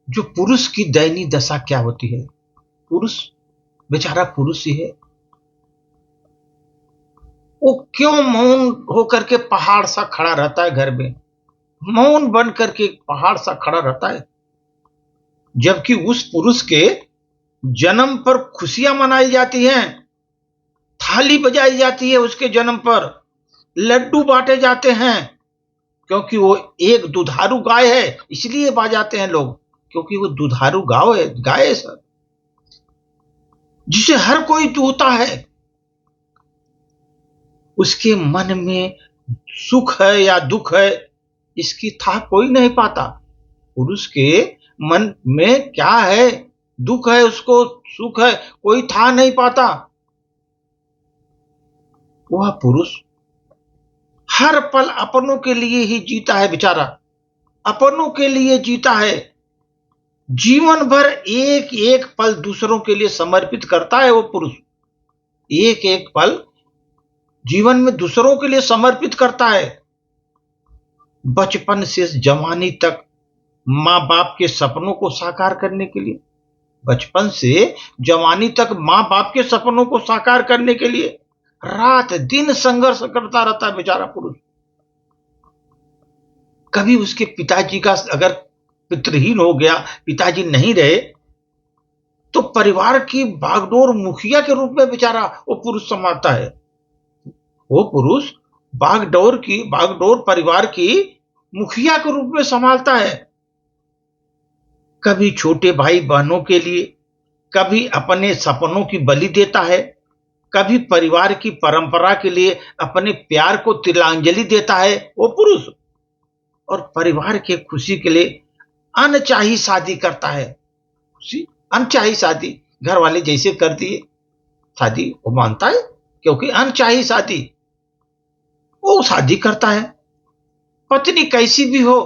जो पुरुष की दयनीय दशा क्या होती है। पुरुष बेचारा पुरुष ही है, वो क्यों मौन होकर के पहाड़ सा खड़ा रहता है घर में, मौन बन करके पहाड़ सा खड़ा रहता है, जबकि उस पुरुष के जन्म पर खुशियां मनाई जाती हैं, थाली बजाई जाती है उसके जन्म पर, लड्डू बांटे जाते हैं, क्योंकि वो एक दुधारू गाय है, इसलिए बाजाते हैं लोग, क्योंकि वो दुधारू गाय है सर, जिसे हर कोई दूता है। उसके मन में सुख है या दुख है, इसकी था कोई नहीं पाता। पुरुष के मन में क्या है, दुख है, उसको सुख है, कोई था नहीं पाता। वह पुरुष हर पल अपनों के लिए ही जीता है बेचारा, अपनों के लिए जीता है, जीवन भर एक एक पल दूसरों के लिए समर्पित करता है वो पुरुष, एक एक पल जीवन में दूसरों के लिए समर्पित करता है। बचपन से जवानी तक माँ बाप के सपनों को साकार करने के लिए, बचपन से जवानी तक माँ बाप के सपनों को साकार करने के लिए रात दिन संघर्ष करता रहता है बेचारा पुरुष। कभी उसके पिताजी का अगर पितृहीन हो गया, पिताजी नहीं रहे, तो परिवार की बागडोर मुखिया के रूप में बेचारा वो पुरुष संभालता है। वो पुरुष बागडोर परिवार की मुखिया के रूप में संभालता है। कभी छोटे भाई बहनों के लिए, कभी अपने सपनों की बलि देता है, कभी परिवार की परंपरा के लिए अपने प्यार को तिलांजलि देता है वो पुरुष, और परिवार के खुशी के लिए अनचाही शादी करता है। अनचाही शादी घर वाले जैसे कर दिए शादी वो मानता है, क्योंकि अनचाही शादी वो शादी करता है। पत्नी कैसी भी हो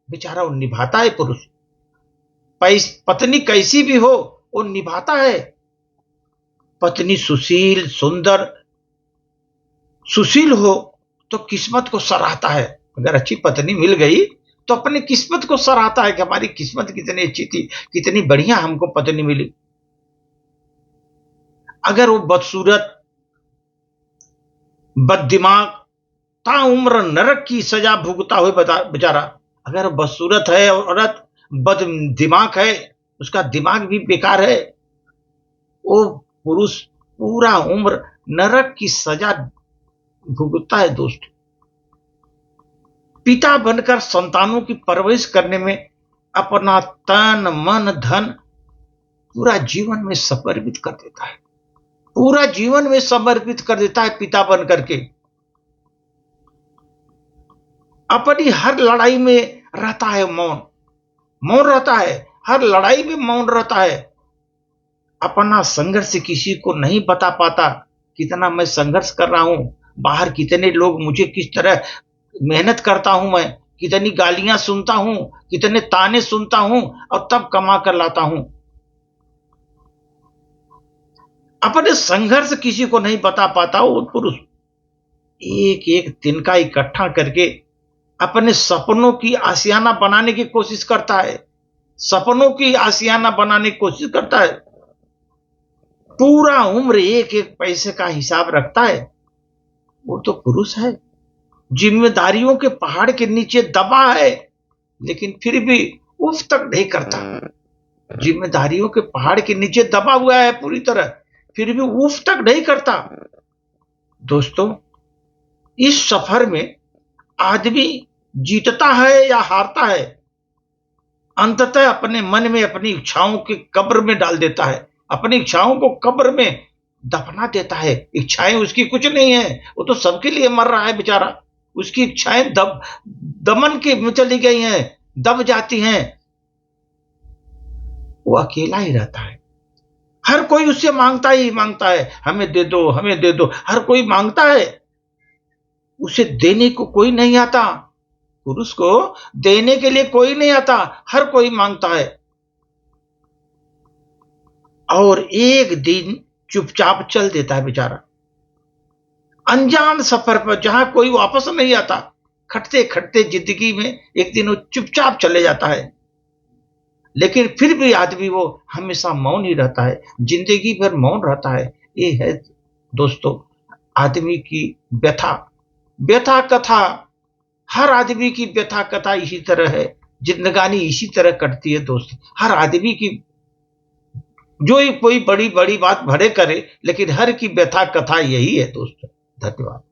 बेचारा वो निभाता है पुरुष, पत्नी कैसी भी हो वो निभाता है। पत्नी सुशील सुंदर सुशील हो तो किस्मत को सराहता है, अगर अच्छी पत्नी मिल गई तो अपनी किस्मत को सराहता है कि हमारी किस्मत कितनी अच्छी थी, कितनी बढ़िया हमको पत्नी मिली। अगर वो बदसूरत बददिमाग ताउम्र नरक की सजा भुगता हुए बेचारा, अगर बदसूरत है औरत, बद दिमाग है, उसका दिमाग भी बेकार है, वो पुरुष पूरा उम्र नरक की सजा भुगतता है दोस्त। पिता बनकर संतानों की परवरिश करने में अपना तन मन धन पूरा जीवन में समर्पित कर देता है, पूरा जीवन में समर्पित कर देता है पिता बनकर के। अपनी हर लड़ाई में रहता है मौन रहता है, हर लड़ाई में मौन रहता है। अपना संघर्ष किसी को नहीं बता पाता, कितना मैं संघर्ष कर रहा हूं, बाहर कितने लोग मुझे किस तरह मेहनत करता हूं, मैं कितनी गालियां सुनता हूं, कितने ताने सुनता हूं, और तब कमा कर लाता हूं। अपने संघर्ष किसी को नहीं बता पाता वो पुरुष एक एक तिनका इकट्ठा करके अपने सपनों की आशियाना बनाने की कोशिश करता है, सपनों की आशियाना बनाने की कोशिश करता है। पूरा उम्र एक एक पैसे का हिसाब रखता है, वो तो पुरुष है। जिम्मेदारियों के पहाड़ के नीचे दबा है, लेकिन फिर भी उफ तक नहीं करता। जिम्मेदारियों के पहाड़ के नीचे दबा हुआ है पूरी तरह, फिर भी उफ तक नहीं करता। दोस्तों, इस सफर में आदमी जीतता है या हारता है, अंततः अपने मन में अपनी इच्छाओं की कब्र में डाल देता है, अपनी इच्छाओं को कब्र में दफना देता है। इच्छाएं उसकी कुछ नहीं है, वो तो सबके लिए मर रहा है बेचारा। उसकी इच्छाएं दमन के में चली गई हैं, दब जाती हैं, वो अकेला ही रहता है। हर कोई उससे मांगता ही मांगता है, हमें दे दो, हमें दे दो, हर कोई मांगता है, उसे देने को कोई नहीं आता। पुरुष को देने के लिए कोई नहीं आता, हर कोई मांगता है। और एक दिन चुपचाप चल देता है बेचारा, अनजान सफर पर जहां कोई वापस नहीं आता। खटते खटते जिंदगी में एक दिन वो चुपचाप चले जाता है। लेकिन फिर भी आदमी वो हमेशा मौन ही रहता है, जिंदगी भर मौन रहता है। ये है दोस्तों आदमी की व्यथा। व्यथा कथा, हर आदमी की व्यथा कथा इसी तरह है, जिंदगानी इसी तरह कटती है दोस्त। हर आदमी की जो ही कोई बड़ी बड़ी बात भले करे, लेकिन हर की व्यथा कथा यही है दोस्त। धन्यवाद।